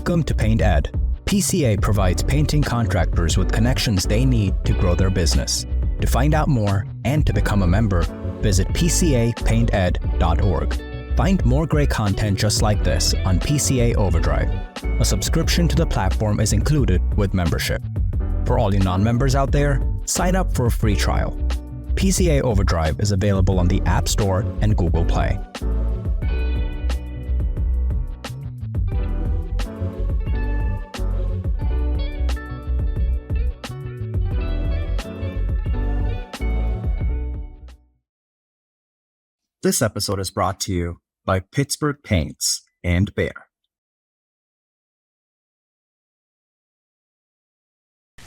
Welcome to Paint Ed. PCA provides painting contractors with connections they need to grow their business. To find out more and to become a member, visit pcapainted.org. Find more great content just like this on PCA Overdrive. A subscription to the platform is included with membership. For all you non-members out there, sign up for a free trial. PCA Overdrive is available on the App Store and Google Play. This episode is brought to you by Pittsburgh Paints and Bear.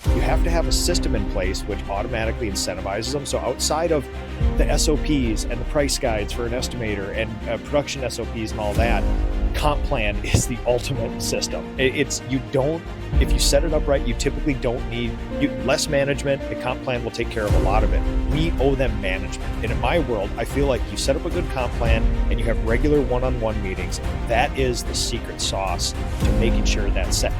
You have to have a system in place which automatically incentivizes them. So outside of the SOPs and the price guides for an estimator and production SOPs and all that, comp plan is the ultimate system. If you set it up right, you typically don't need less management. The comp plan will take care of a lot of it. We owe them management. And in my world, I feel like you set up a good comp plan and you have regular one-on-one meetings. That is the secret sauce to making sure that's set.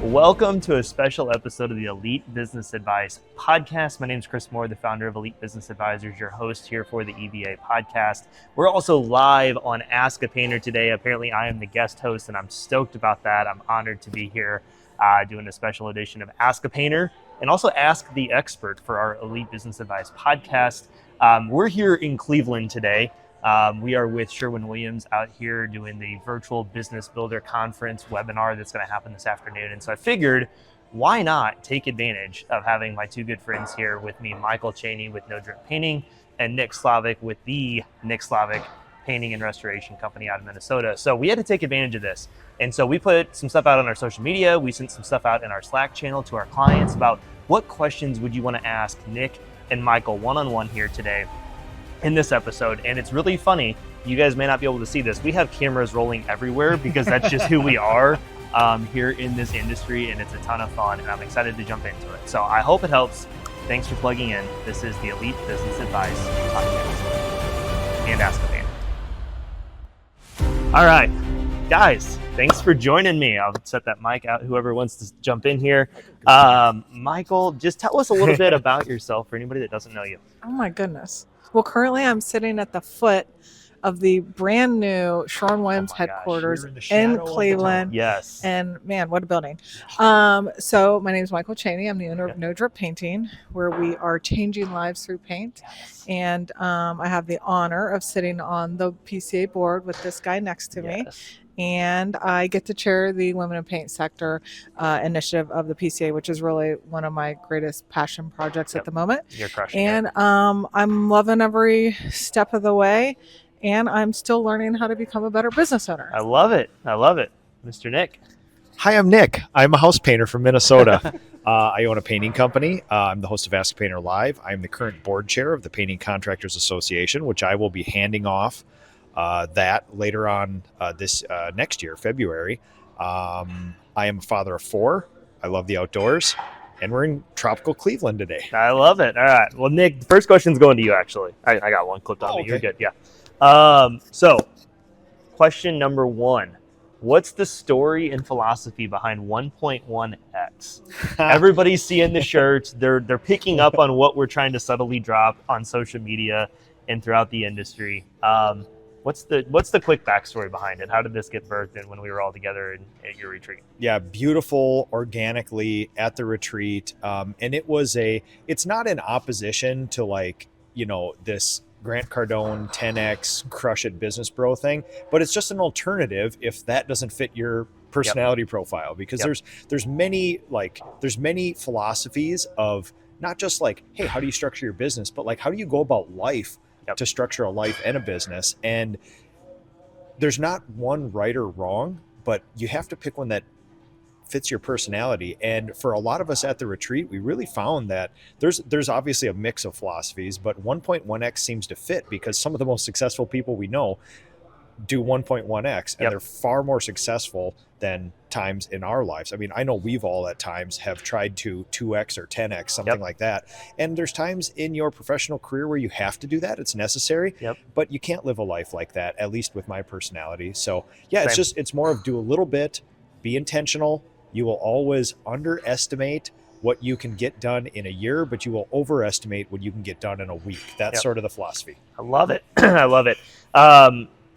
Welcome to a special episode of the Elite Business Advice Podcast. My name is Chris Moore, the founder of Elite Business Advisors, your host here for the EBA podcast. We're also live on Ask a Painter today. Apparently, I am the guest host, and I'm stoked about that. I'm honored to be here doing a special edition of Ask a Painter and also Ask the Expert for our Elite Business Advice podcast. We're here in Cleveland today. We are with Sherwin-Williams out here doing the virtual business builder conference webinar that's going to happen this afternoon. And so I figured, why not take advantage of having my two good friends here with me, Michal Cheney with No Drip Painting and Nick Slavik with the Nick Slavik Painting and Restoration Company out of Minnesota. So we had to take advantage of this. And so we put some stuff out on our social media. We sent some stuff out in our Slack channel to our clients about what questions would you want to ask Nick and Michal one-on-one here today in this episode. And it's really funny. You guys may not be able to see this. We have cameras rolling everywhere because that's just who we are here in this industry, and it's a ton of fun, and I'm excited to jump into it. So I hope it helps. Thanks for plugging in. This is the Elite Business Advice Podcast and Ask a Painter. All right, guys, thanks for joining me. I'll set that mic out, whoever wants to jump in here. Michal, just tell us a little bit about yourself for anybody that doesn't know you. Oh my goodness. Well, currently I'm sitting at the foot of the brand new Sherwin-Williams headquarters in Cleveland. Yes. And man, what a building. So my name is Michal Cheney. I'm the owner of No Drip Painting, where we are changing lives through paint. Yes. And I have the honor of sitting on the PCA board with this guy next to me. And I get to chair the Women in Paint Sector initiative of the PCA, which is really one of my greatest passion projects at the moment. You're crushing it. And I'm loving every step of the way, and I'm still learning how to become a better business owner. I love it. I love it. Mr. Nick. Hi, I'm Nick. I'm a house painter from Minnesota. I own a painting company. I'm the host of Ask a Painter Live. I'm the current board chair of the Painting Contractors Association, which I will be handing off that later on this next year, February. I am a father of 4. I love the outdoors, and we're in tropical Cleveland today. I love it. All right. Well, Nick, the first question's going to you, actually. I got one clipped on me. Okay. You're good. Yeah. So question number 1. What's the story and philosophy behind 1.1x? Everybody's seeing the shirts. They're picking up on what we're trying to subtly drop on social media and throughout the industry. What's the quick backstory behind it? How did this get birthed in when we were all together at your retreat? Yeah, beautiful, organically at the retreat. And it's not in opposition to this Grant Cardone 10X crush it business bro thing, but it's just an alternative if that doesn't fit your personality profile, because there's many philosophies of not just hey, how do you structure your business, but how do you go about life to structure a life and a business. And there's not one right or wrong, but you have to pick one that fits your personality. And for a lot of us at the retreat, we really found that there's obviously a mix of philosophies, but 1.1x seems to fit because some of the most successful people we know do 1.1x, and they're far more successful than times in our lives. I mean, I know we've all at times have tried to 2x or 10x, something like that. And there's times in your professional career where you have to do that. It's necessary, but you can't live a life like that, at least with my personality. So yeah, it's more of do a little bit, be intentional. You will always underestimate what you can get done in a year, but you will overestimate what you can get done in a week. That's sort of the philosophy. I love it. I love it.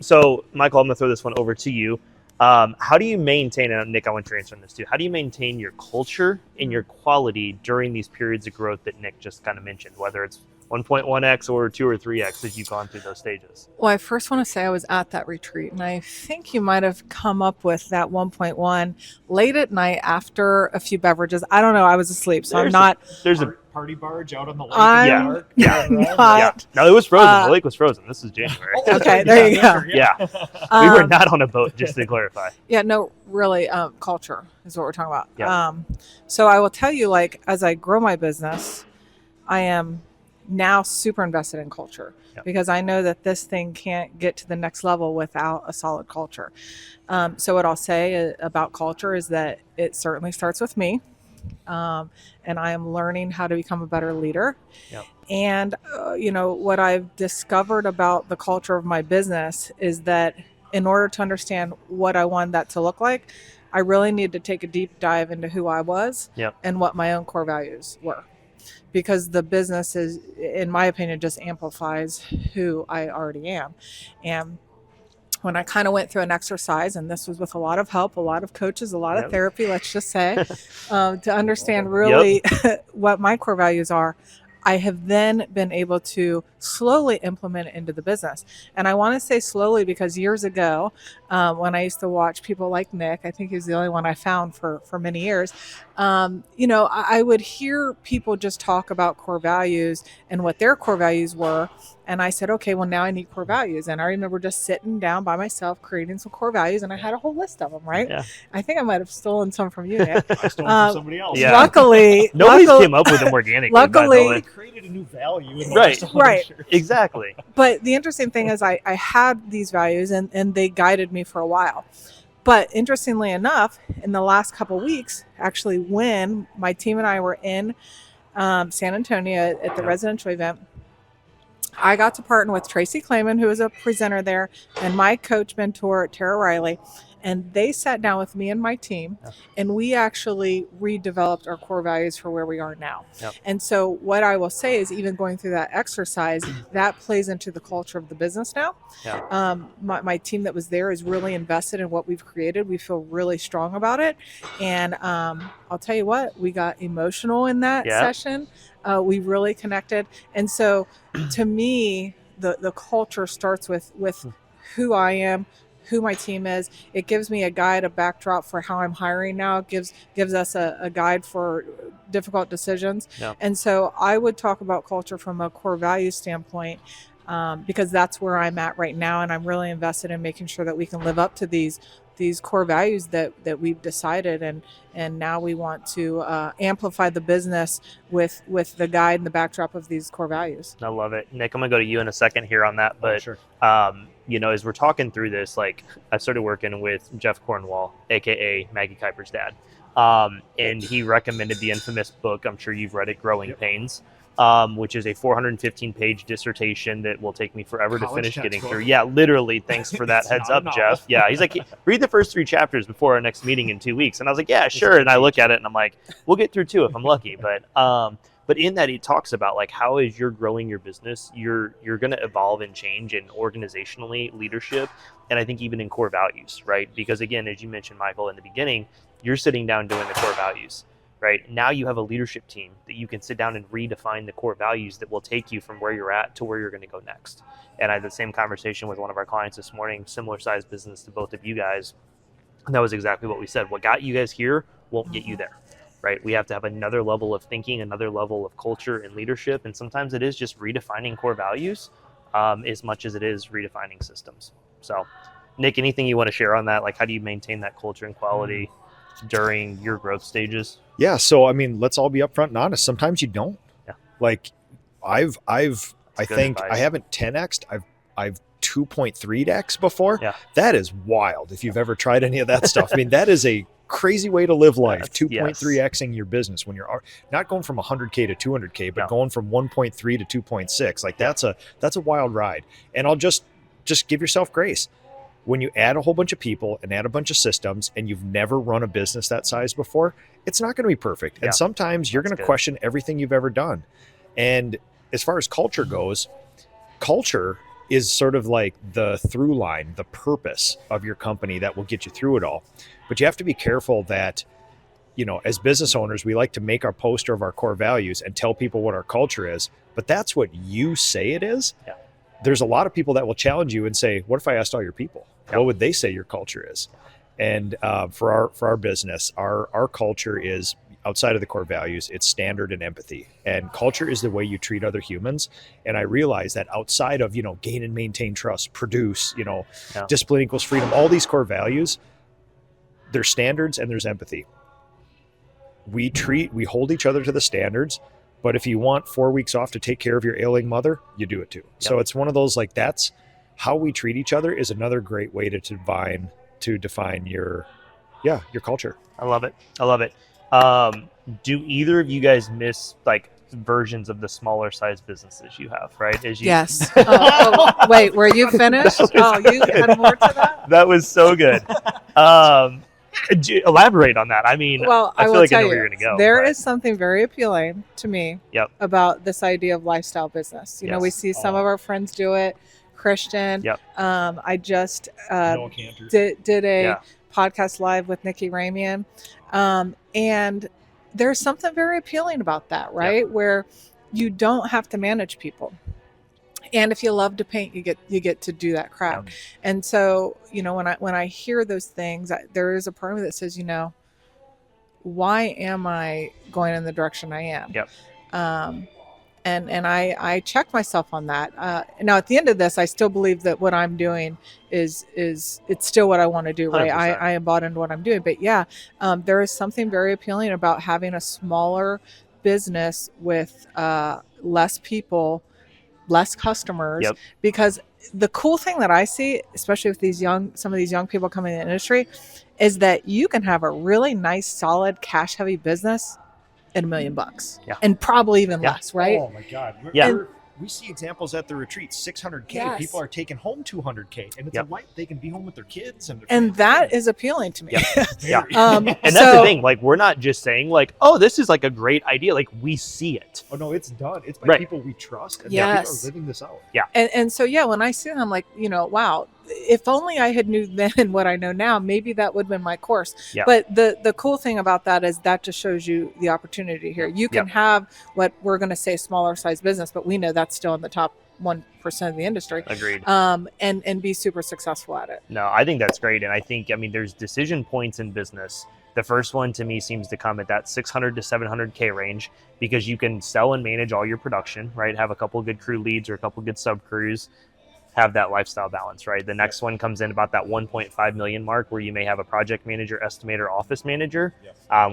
So, Michael, I'm going to throw this one over to you. How do you maintain, and Nick, I want to answer this too, how do you maintain your culture and your quality during these periods of growth that Nick just kind of mentioned, whether it's 1.1x or 2 or 3x as you've gone through those stages? Well, I first want to say I was at that retreat, and I think you might have come up with that 1.1 late at night after a few beverages. I don't know. I was asleep, so I'm not. There's a party barge out on the lake. I'm not. No, it was frozen. The lake was frozen. This is January. Okay, there you go. Yeah. We were not on a boat, just to clarify. Yeah, no, really, culture is what we're talking about. Yeah. So I will tell you, like, as I grow my business, I am now super invested in culture because I know that this thing can't get to the next level without a solid culture. So what I'll say about culture is that it certainly starts with me. And I am learning how to become a better leader. Yep. And, what I've discovered about the culture of my business is that in order to understand what I want that to look like, I really need to take a deep dive into who I was and what my own core values were. Because the business is, in my opinion, just amplifies who I already am. And when I kind of went through an exercise, and this was with a lot of help, a lot of coaches, a lot of therapy, let's just say, to understand really what my core values are, I have then been able to slowly implement it into the business. And I want to say slowly because years ago, when I used to watch people like Nick, I think he was the only one I found for many years, I would hear people just talk about core values and what their core values were. And I said, okay, well, now I need core values. And I remember just sitting down by myself, creating some core values, and I had a whole list of them, right? Yeah. I think I might have stolen some from you, Nick. I stole from somebody else. Yeah. Luckily, Nobody's came up with them organically. Luckily, Created a new value. In the Right. last Right. years. Exactly. But the interesting thing is I had these values and they guided me for a while. But interestingly enough, in the last couple of weeks, actually when my team and I were in San Antonio at the residential event, I got to partner with Tracy Clayman, who is a presenter there, and my coach mentor, Tara Riley. And they sat down with me and my team, and we actually redeveloped our core values for where we are now. Yep. And so what I will say is even going through that exercise, that plays into the culture of the business now. Yeah. My team that was there is really invested in what we've created. We feel really strong about it. And I'll tell you what, we got emotional in that session. We really connected. And so to me, the culture starts with who I am, who my team is. It gives me a guide, a backdrop for how I'm hiring now. It gives us a guide for difficult decisions. Yeah. And so I would talk about culture from a core value standpoint because that's where I'm at right now. And I'm really invested in making sure that we can live up to these core values that we've decided. And now we want to amplify the business with the guide and the backdrop of these core values. I love it. Nick, I'm going to go to you in a second here on that. But, sure. As we're talking through this, like I started working with Jeff Cornwall, AKA Maggie Kuiper's dad. And he recommended the infamous book, I'm sure you've read it, Growing Pains, which is a 415-page dissertation that will take me forever to finish getting through. Yeah, literally. Thanks for that heads up, Jeff. Yeah, he's like, read the first 3 chapters before our next meeting in 2 weeks. And I was like, yeah, sure. And I look at it and I'm like, we'll get through 2 if I'm lucky. But in that, he talks about like how as you're growing your business, you're going to evolve and change in organizationally, leadership, and I think even in core values, right? Because again, as you mentioned, Michael, in the beginning, you're sitting down doing the core values, right? Now you have a leadership team that you can sit down and redefine the core values that will take you from where you're at to where you're going to go next. And I had the same conversation with one of our clients this morning, similar size business to both of you guys. And that was exactly what we said. What got you guys here won't get you there. Right? We have to have another level of thinking, another level of culture and leadership. And sometimes it is just redefining core values as much as it is redefining systems. So, Nick, anything you want to share on that? Like, how do you maintain that culture and quality during your growth stages? Yeah. So, I mean, let's all be upfront and honest. Sometimes you don't. Yeah. Like I think advice. I haven't 10x'd. I've 2.3x before. Yeah. That is wild. If you've ever tried any of that stuff, I mean, that is a crazy way to live life. 2.3xing your business when you're not going from 100K to 200K, but going from 1.3 to 2.6. Like that's a wild ride. And I'll just give yourself grace. when you add a whole bunch of people and add a bunch of systems and you've never run a business that size before, it's not going to be perfect. And sometimes you're going to question everything you've ever done. And as far as culture goes, culture is sort of like the through line, the purpose of your company that will get you through it all. But you have to be careful that, you know, as business owners, we like to make our poster of our core values and tell people what our culture is, but that's what you say it is. Yeah. There's a lot of people that will challenge you and say, what if I asked all your people? What would they say your culture is? And for our business, our culture is, outside of the core values, it's standard and empathy. And culture is the way you treat other humans. And I realize that outside of, you know, gain and maintain trust, produce, you know, discipline equals freedom, all these core values, there's standards and there's empathy. We hold each other to the standards, but if you want 4 weeks off to take care of your ailing mother, you do it too. So it's one of those, like, that's how we treat each other is another great way to define your culture. I love it. Do either of you guys miss like versions of the smaller size businesses you have, right? Yes. Wait, were you finished? Oh, you had more to that? That was so good. Elaborate on that. I mean, well, I feel will like tell I know where you, you're going to go. There is something very appealing to me about this idea of lifestyle business. You know, we see some of our friends do it. Christian. I just did a podcast live with Nikki Ramian. And there's something very appealing about that, right? Where you don't have to manage people. And if you love to paint, you get to do that craft. And so, you know, when I hear those things, there is a part of me that says, you know, why am I going in the direction I am? And I check myself on that. Now, at the end of this, I still believe that what I'm doing is it's still what I want to do, right? I am bought into what I'm doing. But there is something very appealing about having a smaller business with less people, less customers, because the cool thing that I see, especially with some of these young people coming in the industry, is that you can have a really nice, solid, cash-heavy business at $1 million, and probably even less, right? Oh my God! We see examples at the retreat, 600K. Yes. People are taking home 200K, and it's a life they can be home with their kids and that is appealing to me. And that's the thing. Like, we're not just saying like, oh, this is like a great idea. Like, we see it. Oh no, it's done. It's by people we trust, and people are living this out. And so when I see it, I'm like, you know, wow. If only I had knew then what I know now, maybe that would have been my course. But the cool thing about that is that just shows you the opportunity here. You can have what we're going to say smaller size business, but we know that's still in the top 1% of the industry. Agreed. And be super successful at it. No, I think that's great. And I think, there's decision points in business. The first one to me seems to come at that 600 to 700K range, because you can sell and manage all your production, right? Have a couple good crew leads or a couple good sub crews. Have that lifestyle balance, right? The next one comes in about that 1.5 million mark, where you may have a project manager, estimator, office manager.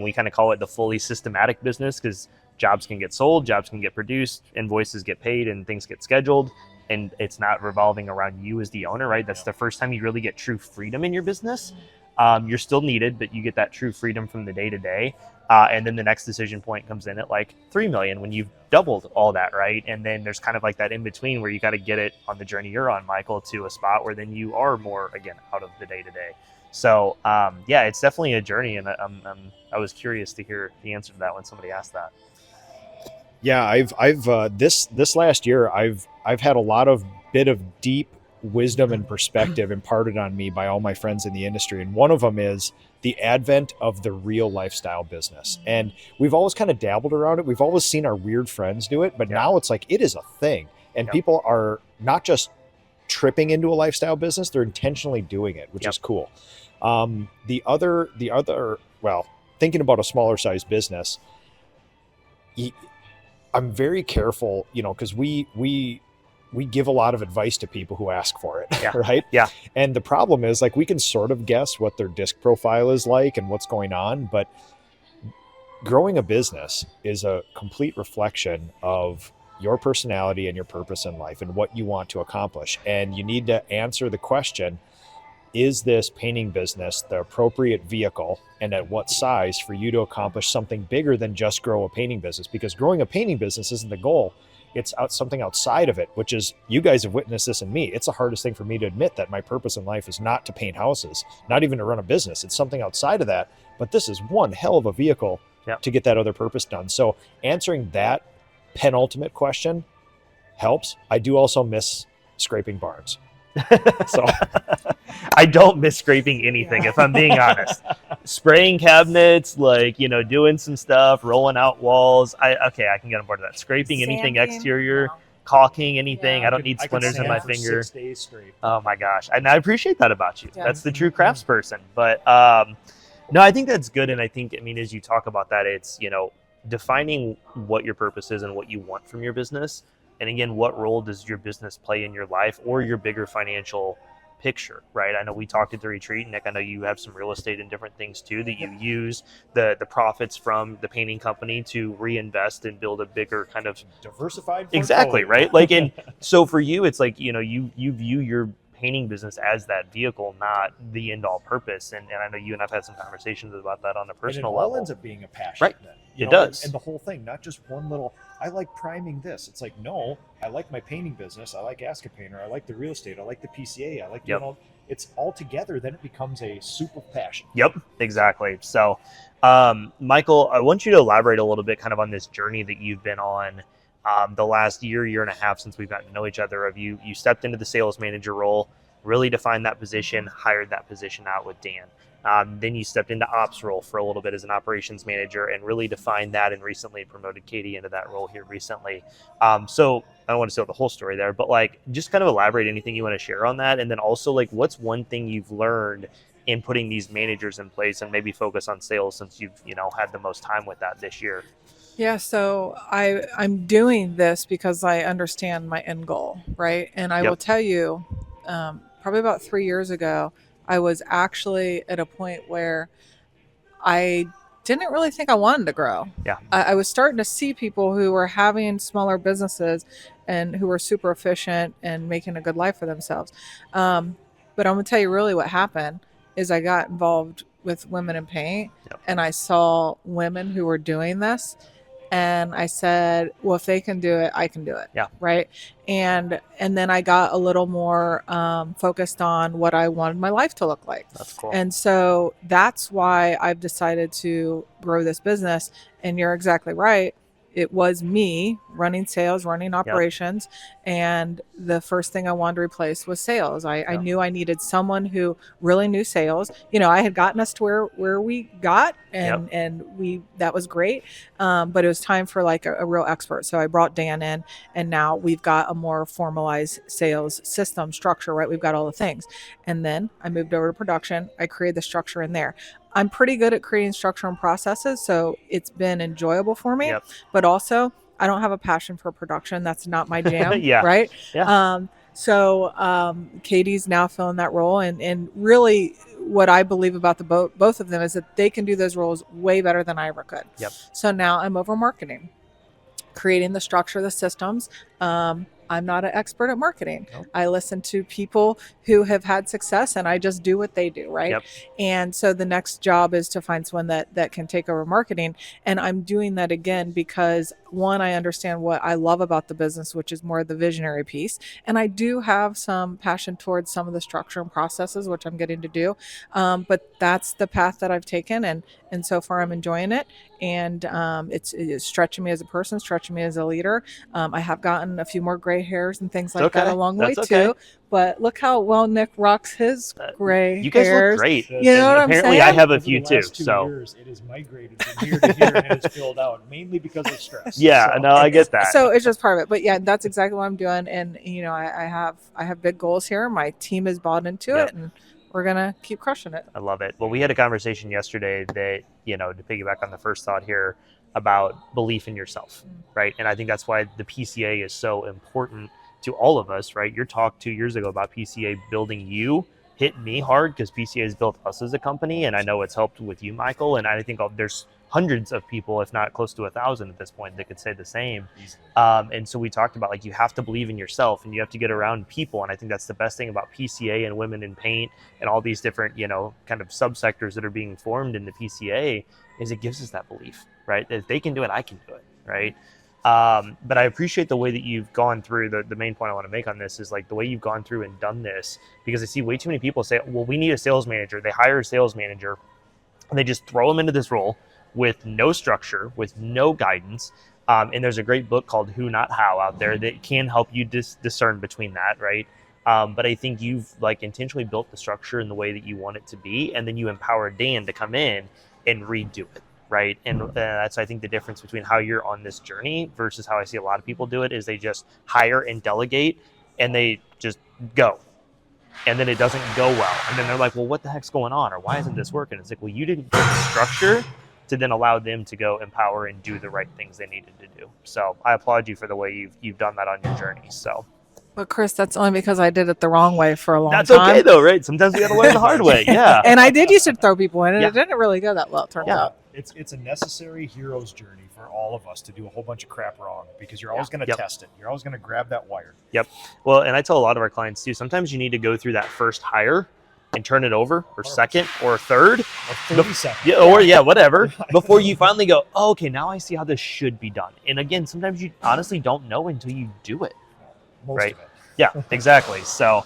We kind of call it the fully systematic business, because jobs can get sold, jobs can get produced, invoices get paid, and things get scheduled, and it's not revolving around you as the owner, right? That's the first time you really get true freedom in your business. You're still needed, but you get that true freedom from the day to day. And then the next decision point comes in at like 3 million, when you've doubled all that, right? And then there's kind of like that in between where you got to get it on the journey you're on, Michael, to a spot where then you are more, again, out of the day to day. So it's definitely a journey, and I was curious to hear the answer to that when somebody asked that. Yeah, I've this last year I've had a lot of bit of deep wisdom and perspective imparted on me by all my friends in the industry, and one of them is the advent of the real lifestyle business. And we've always kind of dabbled around it. We've always seen our weird friends do it, but now it's like it is a thing, and people are not just tripping into a lifestyle business, they're intentionally doing it, which is cool. The other, well, thinking about a smaller size business, I'm very careful, because we give a lot of advice to people who ask for it, right? Yeah. And the problem is, like, we can sort of guess what their disc profile is like and what's going on, but growing a business is a complete reflection of your personality and your purpose in life and what you want to accomplish. And you need to answer the question, is this painting business the appropriate vehicle, and at what size, for you to accomplish something bigger than just grow a painting business? Because growing a painting business isn't the goal. it's something outside of it, which is, you guys have witnessed this in me. It's the hardest thing for me to admit that my purpose in life is not to paint houses, not even to run a business. It's something outside of that. But this is one hell of a vehicle to get that other purpose done. So answering that penultimate question helps. I do also miss scraping barns. So I don't miss scraping anything, if I'm being honest. Spraying cabinets, like, doing some stuff, rolling out walls. I can get on board with that. Scraping anything exterior, caulking anything. I don't need splinters in my finger. 6 days straight. Oh my gosh. And I appreciate that about you. Yeah. That's the true craftsperson. But no, I think that's good. And I think, as you talk about that, it's, defining what your purpose is and what you want from your business. And again, what role does your business play in your life or your bigger financial picture, right? I know we talked at the retreat, Nick, I know you have some real estate and different things too that you use the profits from the painting company to reinvest and build a bigger kind of diversified portfolio. Exactly, right? Like, and so for you, it's like, you view your painting business as that vehicle, not the end all purpose. And I know you and I've had some conversations about that on a personal and it all level. ends up being a passion. Right. Then, It does. And the whole thing, not just one little, I like priming this. It's like, no, I like my painting business. I like Ask a Painter. I like the real estate. I like the PCA. I like, it's all together. Then it becomes a super passion. Yep, exactly. So, Michael, I want you to elaborate a little bit kind of on this journey that you've been on the last year and a half since we've gotten to know each other. You stepped into the sales manager role, really defined that position, hired that position out with Dan. Then you stepped into ops role for a little bit as an operations manager and really defined that, and recently promoted Katie into that role here recently. So I don't want to tell the whole story there, but like, just kind of elaborate anything you want to share on that. And then also, like, what's one thing you've learned in putting these managers in place, and maybe focus on sales since you've, had the most time with that this year? Yeah, so I'm doing this because I understand my end goal, right? And I will tell you, probably about 3 years ago, I was actually at a point where I didn't really think I wanted to grow. Yeah. I was starting to see people who were having smaller businesses and who were super efficient and making a good life for themselves. But I'm going to tell you really what happened is I got involved with Women in Paint, and I saw women who were doing this. And I said, well, if they can do it, I can do it. Yeah. Right. And then I got a little more focused on what I wanted my life to look like. That's cool. And so that's why I've decided to grow this business. And you're exactly right. It was me running sales, running operations. And the first thing I wanted to replace was sales. I knew I needed someone who really knew sales. I had gotten us to where we got, and that was great. But it was time for like a real expert. So I brought Dan in, and now we've got a more formalized sales system structure, right? We've got all the things. And then I moved over to production. I created the structure in there. I'm pretty good at creating structure and processes, so it's been enjoyable for me. But also, I don't have a passion for production. That's not my jam, right? Yeah. So Katie's now filling that role, and really what I believe about the both of them is that they can do those roles way better than I ever could. So now I'm over marketing, creating the structure, the systems. I'm not an expert at marketing. I listen to people who have had success, and I just do what they do, right? And so the next job is to find someone that can take over marketing. And I'm doing that again because, one, I understand what I love about the business, which is more the visionary piece. And I do have some passion towards some of the structure and processes, which I'm getting to do. But that's the path that I've taken. And so far I'm enjoying it. And it's stretching me as a person, stretching me as a leader. I have gotten a few more gray hairs and things like that along the way too. But look how well Nick rocks his gray hairs. You guys look great. You know what I'm saying? Apparently I have a few Over the too. last 2 So years, it has migrated from here to here and it's filled out mainly because of stress. no, I get that. So it's just part of it. But yeah, that's exactly what I'm doing. And I have big goals here. My team is bought into it, and we're gonna keep crushing it. I love it. Well, we had a conversation yesterday that, to piggyback on the first thought here, about belief in yourself, right? And I think that's why the PCA is so important to all of us, right? Your talk 2 years ago about PCA building you hit me hard because PCA has built us as a company, and I know it's helped with you, Michael. And I think there's hundreds of people, if not close to 1,000 at this point, that could say the same. And so we talked about, like, you have to believe in yourself and you have to get around people. And I think that's the best thing about PCA and Women in Paint and all these different, kind of subsectors that are being formed in the PCA, is it gives us that belief, right? That if they can do it, I can do it, right? But I appreciate the way that you've gone through. The main point I want to make on this is like the way you've gone through and done this, because I see way too many people say, well, we need a sales manager. They hire a sales manager and they just throw them into this role with no structure, with no guidance. And there's a great book called Who Not How out there that can help you discern between that, right? But I think you've like intentionally built the structure in the way that you want it to be, and then you empower Dan to come in and redo it, right? And that's, I think, the difference between how you're on this journey versus how I see a lot of people do it is they just hire and delegate and they just go. And then it doesn't go well. And then they're like, well, what the heck's going on? Or why isn't this working? It's like, well, you didn't get the structure to then allow them to go empower and do the right things they needed to do. So I applaud you for the way you've done that on your journey. So. But Chris, that's only because I did it the wrong way for a long time. That's okay though, right? Sometimes we got to learn the hard way. Yeah. And I did used to throw people in, and it didn't really go that well, it turned out. It's a necessary hero's journey for all of us to do a whole bunch of crap wrong, because you're always going to test it. You're always going to grab that wire. Yep. Well, and I tell a lot of our clients too, sometimes you need to go through that first hire and turn it over, or second, or third. Or 30 seconds. Yeah, or whatever, before you finally go, oh, okay, now I see how this should be done. And again, sometimes you honestly don't know until you do it. Most right? of it. Yeah, exactly. So,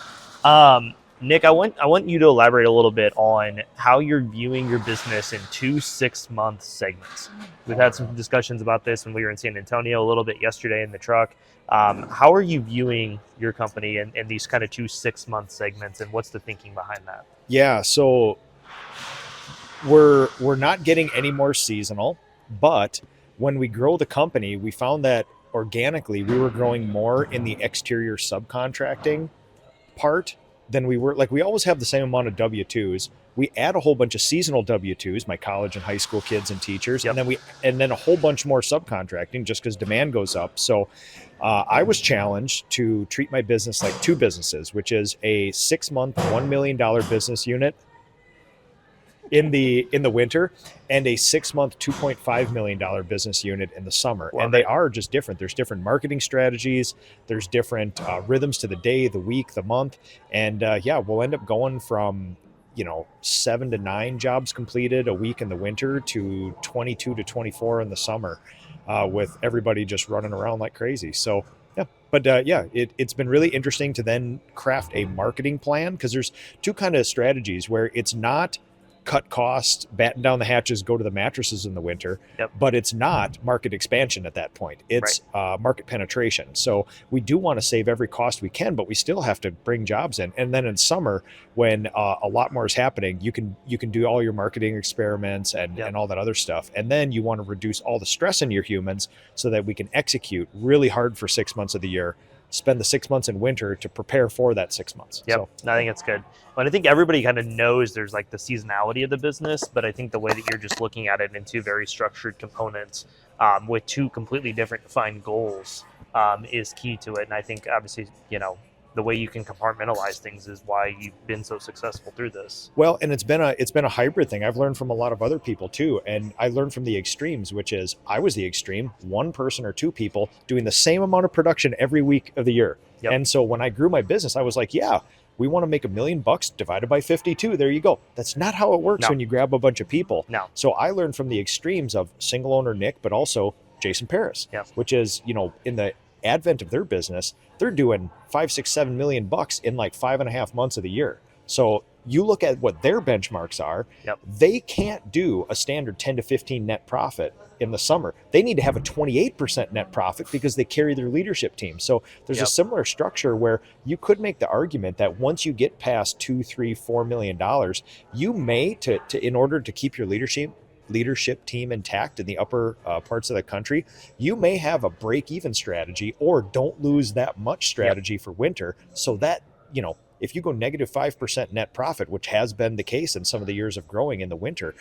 Nick, I want you to elaborate a little bit on how you're viewing your business in 2 6-month segments. We've had some discussions about this when we were in San Antonio a little bit yesterday in the truck. How are you viewing your company in these kind of 2 6-month segments, and what's the thinking behind that? Yeah, so we're not getting any more seasonal, but when we grow the company, we found that organically we were growing more in the exterior subcontracting part than we were. Like, we always have the same amount of W-2s. We add a whole bunch of seasonal W-2s, my college and high school kids and teachers, and then a whole bunch more subcontracting just because demand goes up. So I was challenged to treat my business like 2 businesses, which is a 6-month, $1 million business unit in the winter, and a 6-month, $2.5 million business unit in the summer. And they are just different. There's different marketing strategies. There's different rhythms to the day, the week, the month. And we'll end up going from 7 to 9 jobs completed a week in the winter to 22 to 24 in the summer, with everybody just running around like crazy. So it's been really interesting to then craft a marketing plan, because there's 2 kind of strategies where it's not cut costs, batten down the hatches, go to the mattresses in the winter, but it's not market expansion at that point. It's market penetration. So we do want to save every cost we can, but we still have to bring jobs in. And then in summer, when a lot more is happening, you can do all your marketing experiments and all that other stuff. And then you want to reduce all the stress in your humans so that we can execute really hard for 6 months of the year, spend the 6 months in winter to prepare for that 6 months. Yep. So I think it's good. But I think everybody kind of knows there's like the seasonality of the business, but I think the way that you're just looking at it in 2 very structured components, with 2 completely different defined goals, is key to it. And I think obviously, the way you can compartmentalize things is why you've been so successful through this. Well, and it's been a hybrid thing. I've learned from a lot of other people too, and I learned from the extremes, which is I was the extreme, 1 person or 2 people doing the same amount of production every week of the year. Yep. And so when I grew my business, I was like, we want to make $1 million divided by 52. There you go. That's not how it works when you grab a bunch of people. No. So I learned from the extremes of single owner Nick, but also Jason Paris, which is, in the advent of their business, they're doing $5, $6, $7 million in like 5.5 months of the year. So you look at what their benchmarks are, they can't do a standard 10 to 15 net profit in the summer. They need to have a 28% net profit because they carry their leadership team. So there's a similar structure where you could make the argument that once you get past $2, $3, $4 million, you may, to in order to keep your leadership team intact in the upper parts of the country, you may have a break-even strategy, or don't lose that much strategy for winter, so that, if you go negative 5% net profit, which has been the case in some of the years of growing in the winter,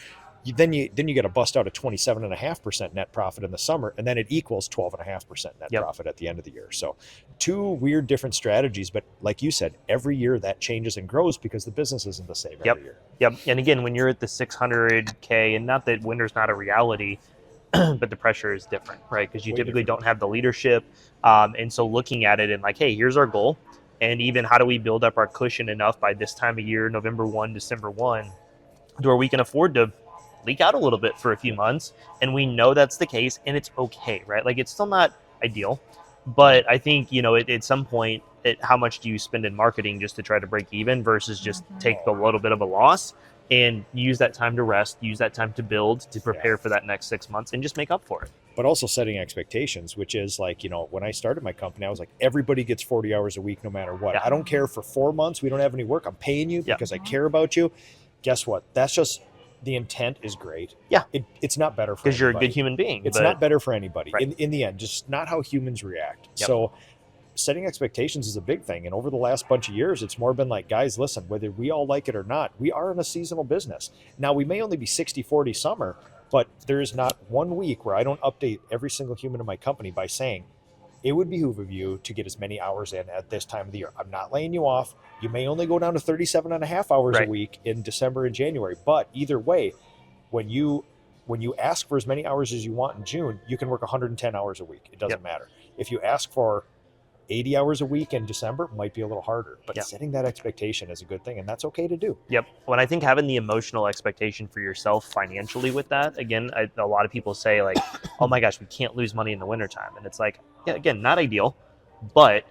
then you get to bust out a 27.5% net profit in the summer, and then it equals 12.5% net profit at the end of the year. So 2 weird different strategies, but like you said, every year that changes and grows because the business isn't the same every year. Yep. And again, when you're at the 600K, and not that winter's not a reality, but the pressure is different, right? Because you typically don't have the leadership. And so looking at it and like, hey, here's our goal. And even how do we build up our cushion enough by this time of year, November 1, December 1, to where we can afford to leak out a little bit for a few months. And we know that's the case, and it's okay, right? Like, it's still not ideal. But I think, at some point, how much do you spend in marketing just to try to break even versus just take the little bit of a loss and use that time to rest, use that time to build, to prepare for that next 6 months and just make up for it. But also setting expectations, which is like, when I started my company, I was like, everybody gets 40 hours a week no matter what. Yeah. I don't care for 4 months. We don't have any work. I'm paying you because I care about you. Guess what? That's just, the intent is great. Yeah. It's not better for because you're a good human being. It's not better for anybody. Right. In the end, just not how humans react. Yep. So setting expectations is a big thing. And over the last bunch of years, it's more been like, guys, listen, whether we all like it or not, we are in a seasonal business. Now, we may only be 60-40 summer, but there is not 1 week where I don't update every single human in my company by saying, it would behoove of you to get as many hours in at this time of the year. I'm not laying you off. You may only go down to 37 and a half hours a week in December and January. But either way, when you ask for as many hours as you want in June, you can work 110 hours a week. It doesn't matter. If you ask for 80 hours a week in December, might be a little harder, but setting that expectation is a good thing, and that's okay to do. Yep. When I think having the emotional expectation for yourself financially with that, again, a lot of people say like, oh my gosh, we can't lose money in the wintertime. And it's like, again, not ideal, but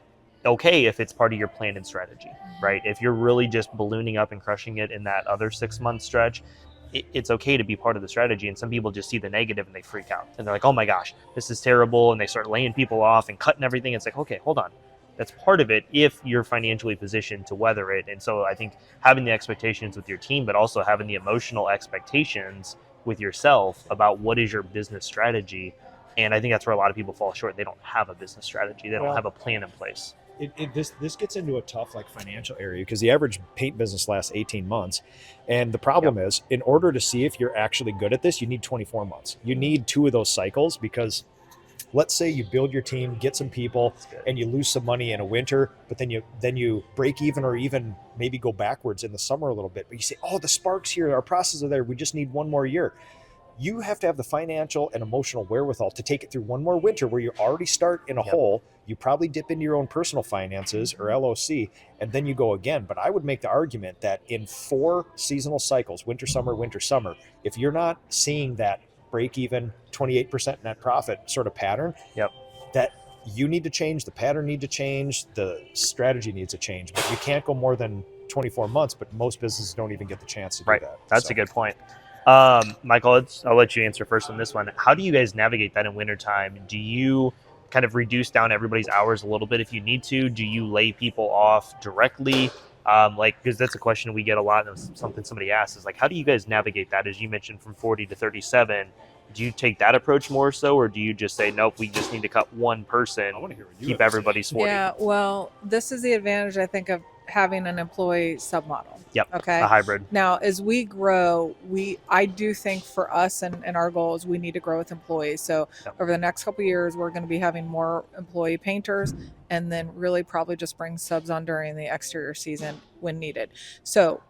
okay if it's part of your plan and strategy, right? If you're really just ballooning up and crushing it in that other 6 month stretch, it's okay to be part of the strategy. And some people just see the negative and they freak out and they're like, oh my gosh, this is terrible. And they start laying people off and cutting everything. It's like, okay, hold on. That's part of it if you're financially positioned to weather it. And so I think having the expectations with your team, but also having the emotional expectations with yourself about what is your business strategy. And I think that's where a lot of people fall short. They don't have a business strategy. They don't have a plan in place. This gets into a tough financial area because the average paint business lasts 18 months. And the problem is, in order to see if you're actually good at this, you need 24 months. You need 2 of those cycles because let's say you build your team, get some people, and you lose some money in a winter, but then you break even or even maybe go backwards in the summer a little bit. But you say, oh, the spark's here, our processes are there, we just need 1 more year. You have to have the financial and emotional wherewithal to take it through 1 more winter where you already start in a hole. You probably dip into your own personal finances or LOC, and then you go again. But I would make the argument that in 4 seasonal cycles, winter, summer, if you're not seeing that break even 28% net profit sort of pattern, that you need to change, the pattern need to change, the strategy needs to change. But you can't go more than 24 months, but most businesses don't even get the chance to do that. That's a good point. Michael, I'll let you answer first on this one. How do you guys navigate that in wintertime? Do you kind of reduce down everybody's hours a little bit if you need to? Do you lay people off directly? Because that's a question we get a lot, and something somebody asks is like, how do you guys navigate that? As you mentioned, from 40 to 37, do you take that approach more so, or do you just say, nope, we just need to cut 1 person, keep everybody's 40? Yeah, well, this is the advantage, I think, of having an employee submodel. Yep. Okay. A hybrid. Now, as we grow, I do think for us and our goals, we need to grow with employees. So over the next couple of years, we're going to be having more employee painters, and then really probably just bring subs on during the exterior season when needed. So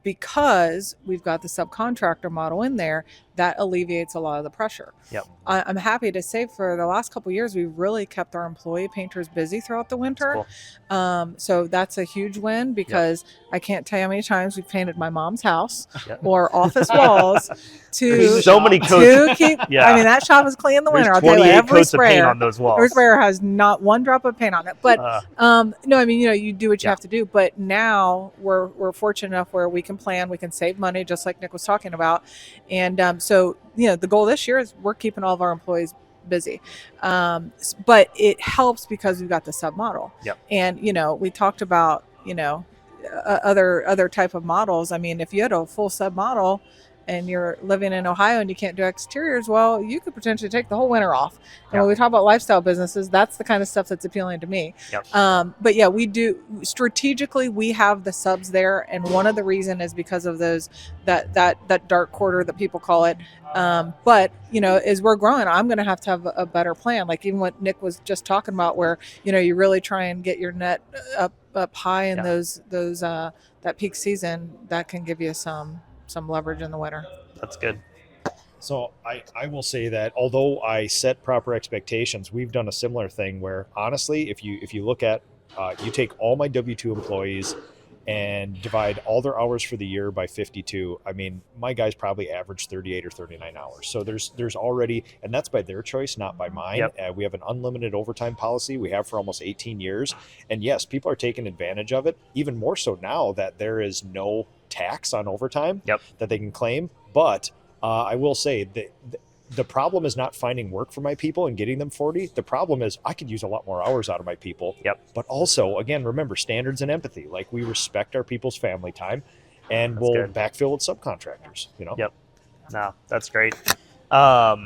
because we've got the subcontractor model in there, that alleviates a lot of the pressure. Yep. I'm happy to say for the last couple of years, we've really kept our employee painters busy throughout the winter. Cool. So that's a huge win because I can't tell you how many times we've painted my mom's house or office walls to so many coats. To keep. I mean, that shop is clean in the winter. I'll tell you, every sprayer on those walls. Every sprayer has not 1 drop of paint on it. But no, I mean, you do what you have to do. But now we're fortunate enough where we can plan, we can save money, just like Nick was talking about, and so the goal this year is we're keeping all of our employees busy, but it helps because we've got the sub model. And we talked about other type of models. I mean, if you had a full sub model and you're living in Ohio and you can't do exteriors, well, you could potentially take the whole winter off. And when we talk about lifestyle businesses, that's the kind of stuff that's appealing to me. But yeah, we do strategically, we have the subs there. And one of the reason is because of that dark quarter that people call it. But as we're growing, I'm going to have a better plan. Like even what Nick was just talking about, where, you really try and get your net up high in that peak season, that can give you some leverage in the winter. That's good. So I will say that although I set proper expectations, we've done a similar thing where honestly, if you look at, you take all my W-2 employees, and divide all their hours for the year by 52, I mean, my guys probably average 38 or 39 hours. So there's already, and that's by their choice, not by mine. We have an unlimited overtime policy. We have for almost 18 years. And yes, people are taking advantage of it, even more so now that there is no tax on overtime that they can claim. But I will say that the problem is not finding work for my people and getting them 40. The problem is I could use a lot more hours out of my people. But also, again, remember standards and empathy. Like, we respect our people's family time, and we'll backfill with subcontractors. No, that's great. We have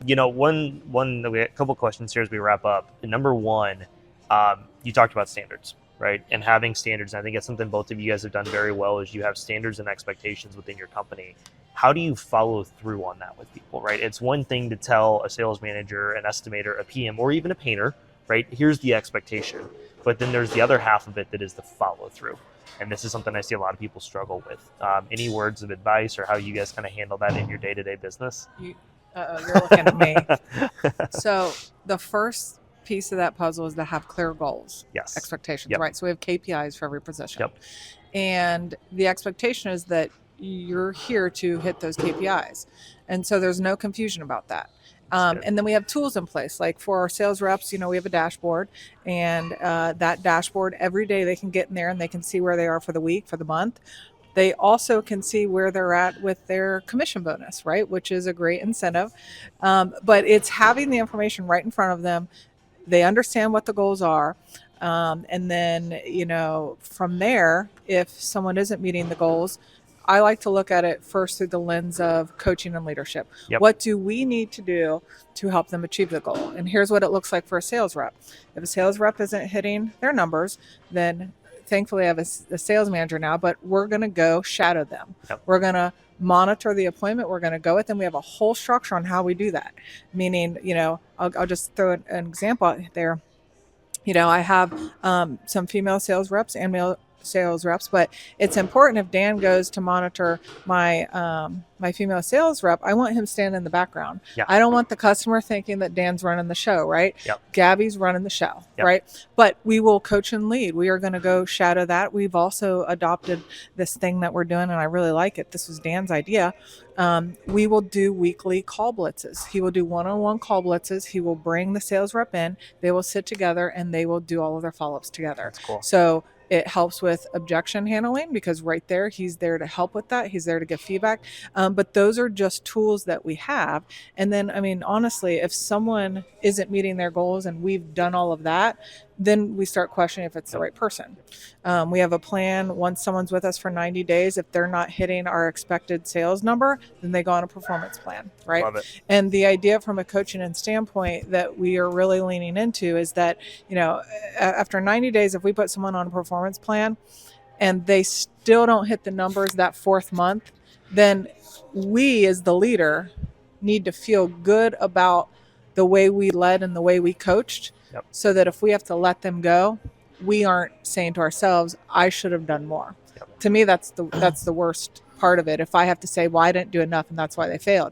a couple questions here as we wrap up. Number one, you talked about standards, right? And having standards. And I think that's something both of you guys have done very well, is you have standards and expectations within your company. How do you follow through on that with people, right? It's one thing to tell a sales manager, an estimator, a PM, or even a painter, right? Here's the expectation. But then there's the other half of it that is the follow through. And this is something I see a lot of people struggle with. Any words of advice or how you guys kind of handle that in your day-to-day business? You're looking at me. So the first piece of that puzzle is to have clear goals, expectations, right? So we have KPIs for every position. And the expectation is that you're here to hit those KPIs. And so there's no confusion about that. And then we have tools in place. Like for our sales reps, we have a dashboard, and that dashboard, every day they can get in there and they can see where they are for the week, for the month. They also can see where they're at with their commission bonus, right? Which is a great incentive. But it's having the information right in front of them. They understand what the goals are. And then, from there, if someone isn't meeting the goals, I like to look at it first through the lens of coaching and leadership. What do we need to do to help them achieve the goal? And here's what it looks like for a sales rep. If a sales rep isn't hitting their numbers, then thankfully I have a sales manager now, but we're going to go shadow them. We're going to monitor the appointment. We're going to go with them. We have a whole structure on how we do that. Meaning, I'll just throw an example out there. I have some female sales reps and male sales reps, but it's important if Dan goes to monitor my my female sales rep, I want him standing in the background. I don't want the customer thinking that Dan's running the show, right? Gabby's running the show, right? But we will coach and lead. We are going to go shadow that. We've also adopted this thing that we're doing, and I really like it. This was Dan's idea. We will do weekly call blitzes. He will do one-on-one call blitzes. He will bring the sales rep in. They will sit together and they will do all of their follow-ups together. That's cool. So it helps with objection handling because right there, he's there to help with that. He's there to give feedback. But those are just tools that we have. And then, honestly, if someone isn't meeting their goals and we've done all of that, then we start questioning if it's the right person. We have a plan. Once someone's with us for 90 days, if they're not hitting our expected sales number, then they go on a performance plan, right? Love it. And the idea from a coaching and standpoint that we are really leaning into is that, after 90 days, if we put someone on a performance plan and they still don't hit the numbers that fourth month, then we as the leader need to feel good about the way we led and the way we coached. So that if we have to let them go, we aren't saying to ourselves, I should have done more. To me, that's the worst part of it. If I have to say, well, I didn't do enough and that's why they failed.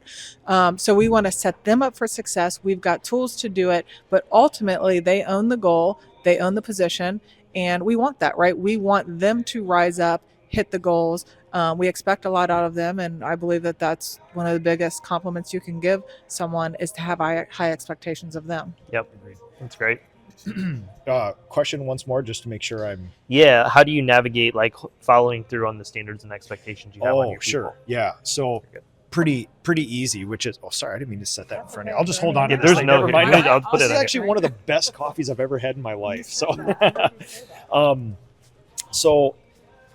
So we want to set them up for success. We've got tools to do it, but ultimately they own the goal, they own the position, and we want that, right? We want them to rise up, hit the goals. We expect a lot out of them, and I believe that that's one of the biggest compliments you can give someone is to have high expectations of them. That's great. Question once more, just to make sure I'm... Yeah, how do you navigate following through on the standards and expectations you have on your people? Sure. Yeah, so pretty easy, which is... Oh, sorry, I didn't mean to set that in front of you. I'll just hold on to this. There's no... I'll put this is actually one of the best coffees I've ever had in my life. So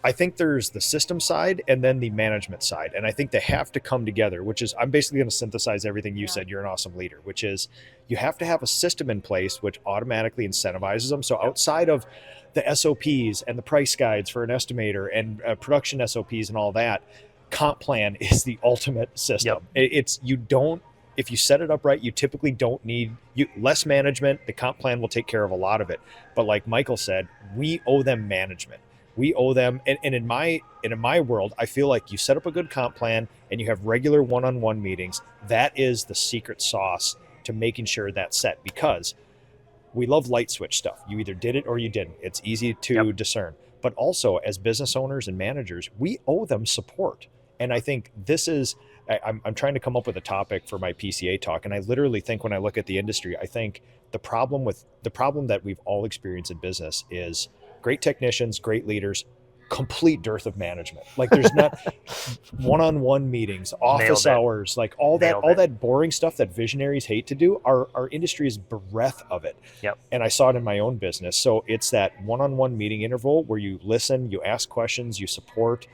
I think there's the system side and then the management side. And I think they have to come together, which is, I'm basically going to synthesize everything you said. You're an awesome leader, which is you have to have a system in place which automatically incentivizes them. So outside of the SOPs and the price guides for an estimator and production SOPs and all that, comp plan is the ultimate system. If you set it up right, you typically don't need less management. The comp plan will take care of a lot of it. But like Michael said, we owe them management. We owe them, and in my world, I feel like you set up a good comp plan and you have regular one-on-one meetings. That is the secret sauce to making sure that's set, because we love light switch stuff. You either did it or you didn't. It's easy to discern. but also as business owners and managers, we owe them support. And I think this is, I'm trying to come up with a topic for my PCA talk. And I literally think when I look at the industry, I think the problem that we've all experienced in business is great technicians, great leaders, complete dearth of management. Like there's not one-on-one meetings, office hours, like all that boring stuff that visionaries hate to do. Our industry is bereft of it. Yep. And I saw it in my own business. So it's that one-on-one meeting interval where you listen, you ask questions, you support,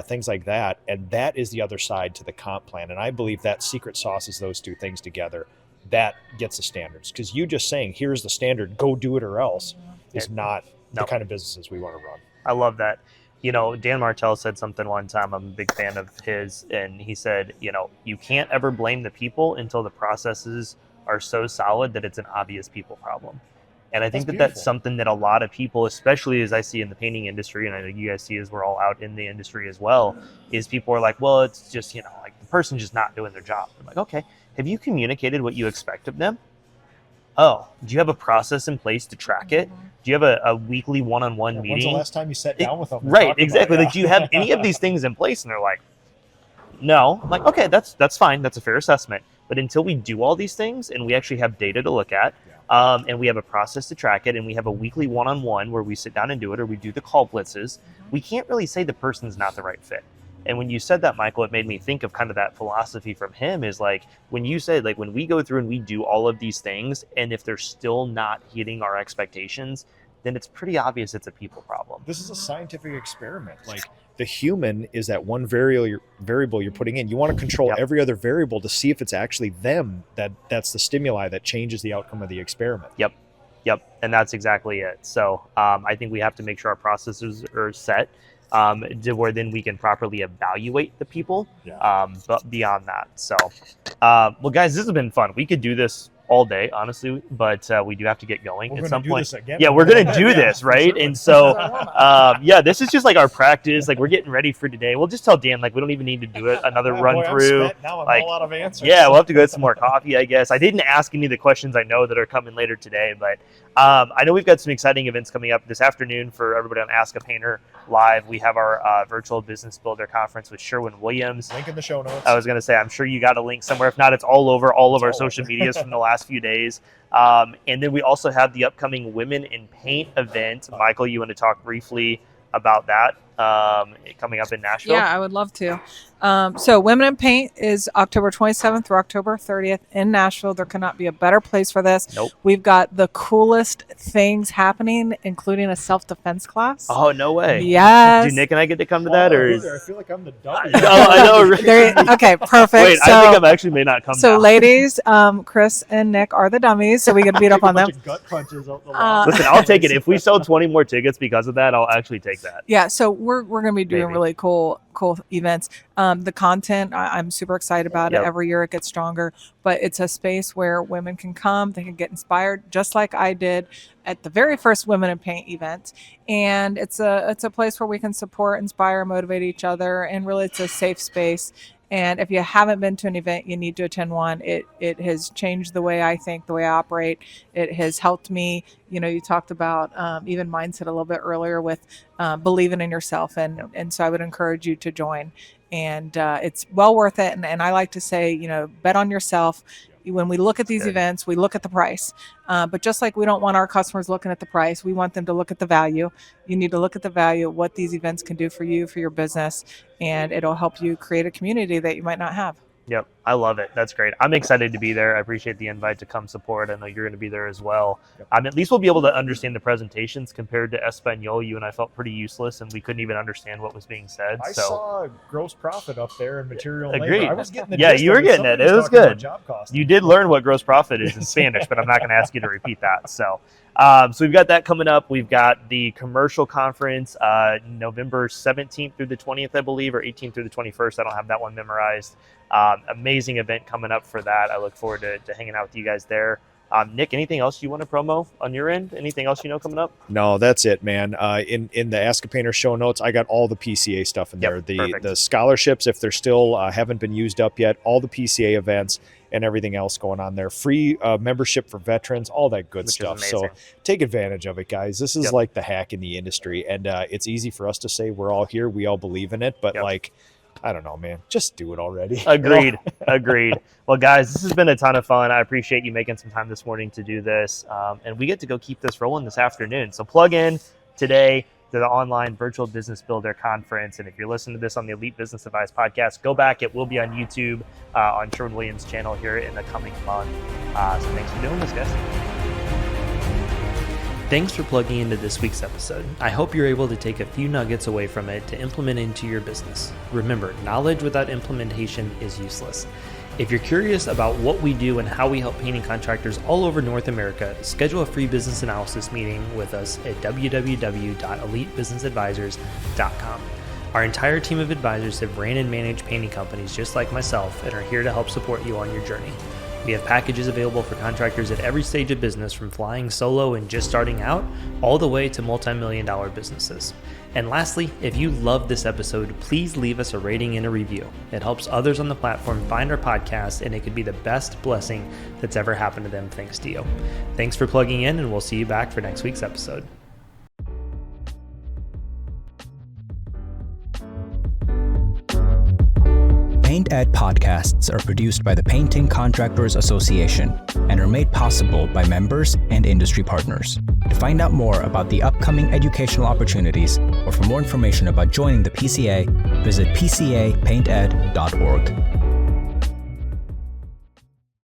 things like that. And that is the other side to the comp plan. And I believe that secret sauce is those two things together. That gets the standards. Because you just saying, here's the standard, go do it or else, is not the kind of businesses we want to run. I love that. You know, Dan Martell said something one time, I'm a big fan of his, and he said, you know, you can't ever blame the people until the processes are so solid that it's an obvious people problem. And I think that's something that a lot of people, especially as I see in the painting industry, and I know you guys see as we're all out in the industry as well, is people are like, well, it's just, you know, like the person's just not doing their job. I'm like, okay, have you communicated what you expect of them? Oh, do you have a process in place to track it? Do you have a weekly one-on-one meeting? When's the last time you sat down with them? Right, exactly. Like, do you have any of these things in place? And they're like, no. I'm like, okay, that's fine. That's a fair assessment. But until we do all these things and we actually have data to look at, and we have a process to track it, and we have a weekly one-on-one where we sit down and do it, or we do the call blitzes, we can't really say the person's not the right fit. And when you said that, Michael, it made me think of kind of that philosophy from him is like, when you said, like, when we go through and we do all of these things, and if they're still not hitting our expectations, then it's pretty obvious it's a people problem. This is a scientific experiment. Like, the human is that one variable you're putting in. You want to control every other variable to see if it's actually them that's the stimuli that changes the outcome of the experiment. Yep. And that's exactly it. So I think we have to make sure our processes are set to where then we can properly evaluate the people. But beyond that. So, well, guys, this has been fun. We could do this all day, honestly, but we do have to get going at some point. Yeah, we're going to do this, right? And so, this is just like our practice. Like, we're getting ready for today. We'll just tell Dan, like, we don't even need to do it another run through. Now I'm like, all out of answers. Yeah, we'll have to go get some more coffee, I guess. I didn't ask any of the questions I know that are coming later today, but I know we've got some exciting events coming up this afternoon for everybody on Ask a Painter Live. We have our virtual business builder conference with Sherwin-Williams. Link in the show notes. I was going to say, I'm sure you got a link somewhere. If not, it's all over all of our social medias from the last few days. And then we also have the upcoming Women in Paint event. Michael, you want to talk briefly about that coming up in Nashville? Yeah, I would love to. So Women in Paint is October 27th through October 30th in Nashville. There cannot be a better place for this. Nope. We've got the coolest things happening, including a self-defense class. Oh, no way. Yes. Do Nick and I get to come to that? Or I feel like I'm the dummy. I know. Okay, perfect. Wait, I think I actually may not come So now. ladies, Chris and Nick are the dummies, so we get to beat up on them. Gut punches out the lawn. Listen, I'll take it. If we sell 20 more tickets because of that, I'll actually take that. Yeah, so we're going to be doing Maybe. really cool events. The content, I'm super excited about Yep. it. Every year it gets stronger, but it's a space where women can come, they can get inspired, just like I did at the very first Women in Paint event. And it's a place where we can support, inspire, motivate each other, and really it's a safe space. And if you haven't been to an event, you need to attend one. It has changed the way I think, the way I operate. It has helped me. You know, you talked about even mindset a little bit earlier with believing in yourself. And so I would encourage you to join. And it's well worth it. And I like to say, you know, bet on yourself. When we look at these events, we look at the price. But just like we don't want our customers looking at the price, we want them to look at the value. You need to look at the value of what these events can do for you, for your business, and it'll help you create a community that you might not have. Yep, I love it. That's great. I'm excited to be there. I appreciate the invite to come support. I know you're going to be there as well. Yep. At least we'll be able to understand the presentations compared to Espanol. You and I felt pretty useless, and we couldn't even understand what was being said. I saw gross profit up there in material Agreed. labor. I was getting the Yeah, gist you of were getting it. Somebody It was talking about good. job cost. You did learn what gross profit is in Spanish, but I'm not going to ask you to repeat that. So we've got that coming up. We've got the commercial conference November 17th through the 20th, I believe, or 18th through the 21st. I don't have that one memorized. Amazing event coming up for that. I look forward to hanging out with you guys there. Nick, anything else you want to promo on your end? Anything else you know coming up? No, that's it, man. In the Ask a Painter show notes, I got all the PCA stuff in there. Perfect. The scholarships, if they're still haven't been used up yet, all the PCA events, and everything else going on there. Free membership for veterans, all that good stuff. So take advantage of it, guys. This is like the hack in the industry, and it's easy for us to say we're all here, we all believe in it, but like, I don't know, man, just do it already. Agreed. Agreed. Well, guys, this has been a ton of fun. I appreciate you making some time this morning to do this, and we get to go keep this rolling this afternoon. So plug in today to the online virtual business builder conference. And if you're listening to this on the Elite Business Advice podcast, go back. It will be on YouTube, on Sherwin Williams' channel here in the coming month. So thanks for doing this, guys. Thanks for plugging into this week's episode. I hope you're able to take a few nuggets away from it to implement into your business. Remember, knowledge without implementation is useless. If you're curious about what we do and how we help painting contractors all over North America, schedule a free business analysis meeting with us at www.elitebusinessadvisors.com. Our entire team of advisors have ran and managed painting companies just like myself and are here to help support you on your journey. We have packages available for contractors at every stage of business, from flying solo and just starting out, all the way to multi-million-dollar businesses. And lastly, if you love this episode, please leave us a rating and a review. It helps others on the platform find our podcast, and it could be the best blessing that's ever happened to them thanks to you. Thanks for plugging in, and we'll see you back for next week's episode. Paint Ed podcasts are produced by the Painting Contractors Association and are made possible by members and industry partners. To find out more about the upcoming educational opportunities or for more information about joining the PCA, visit pcapainted.org.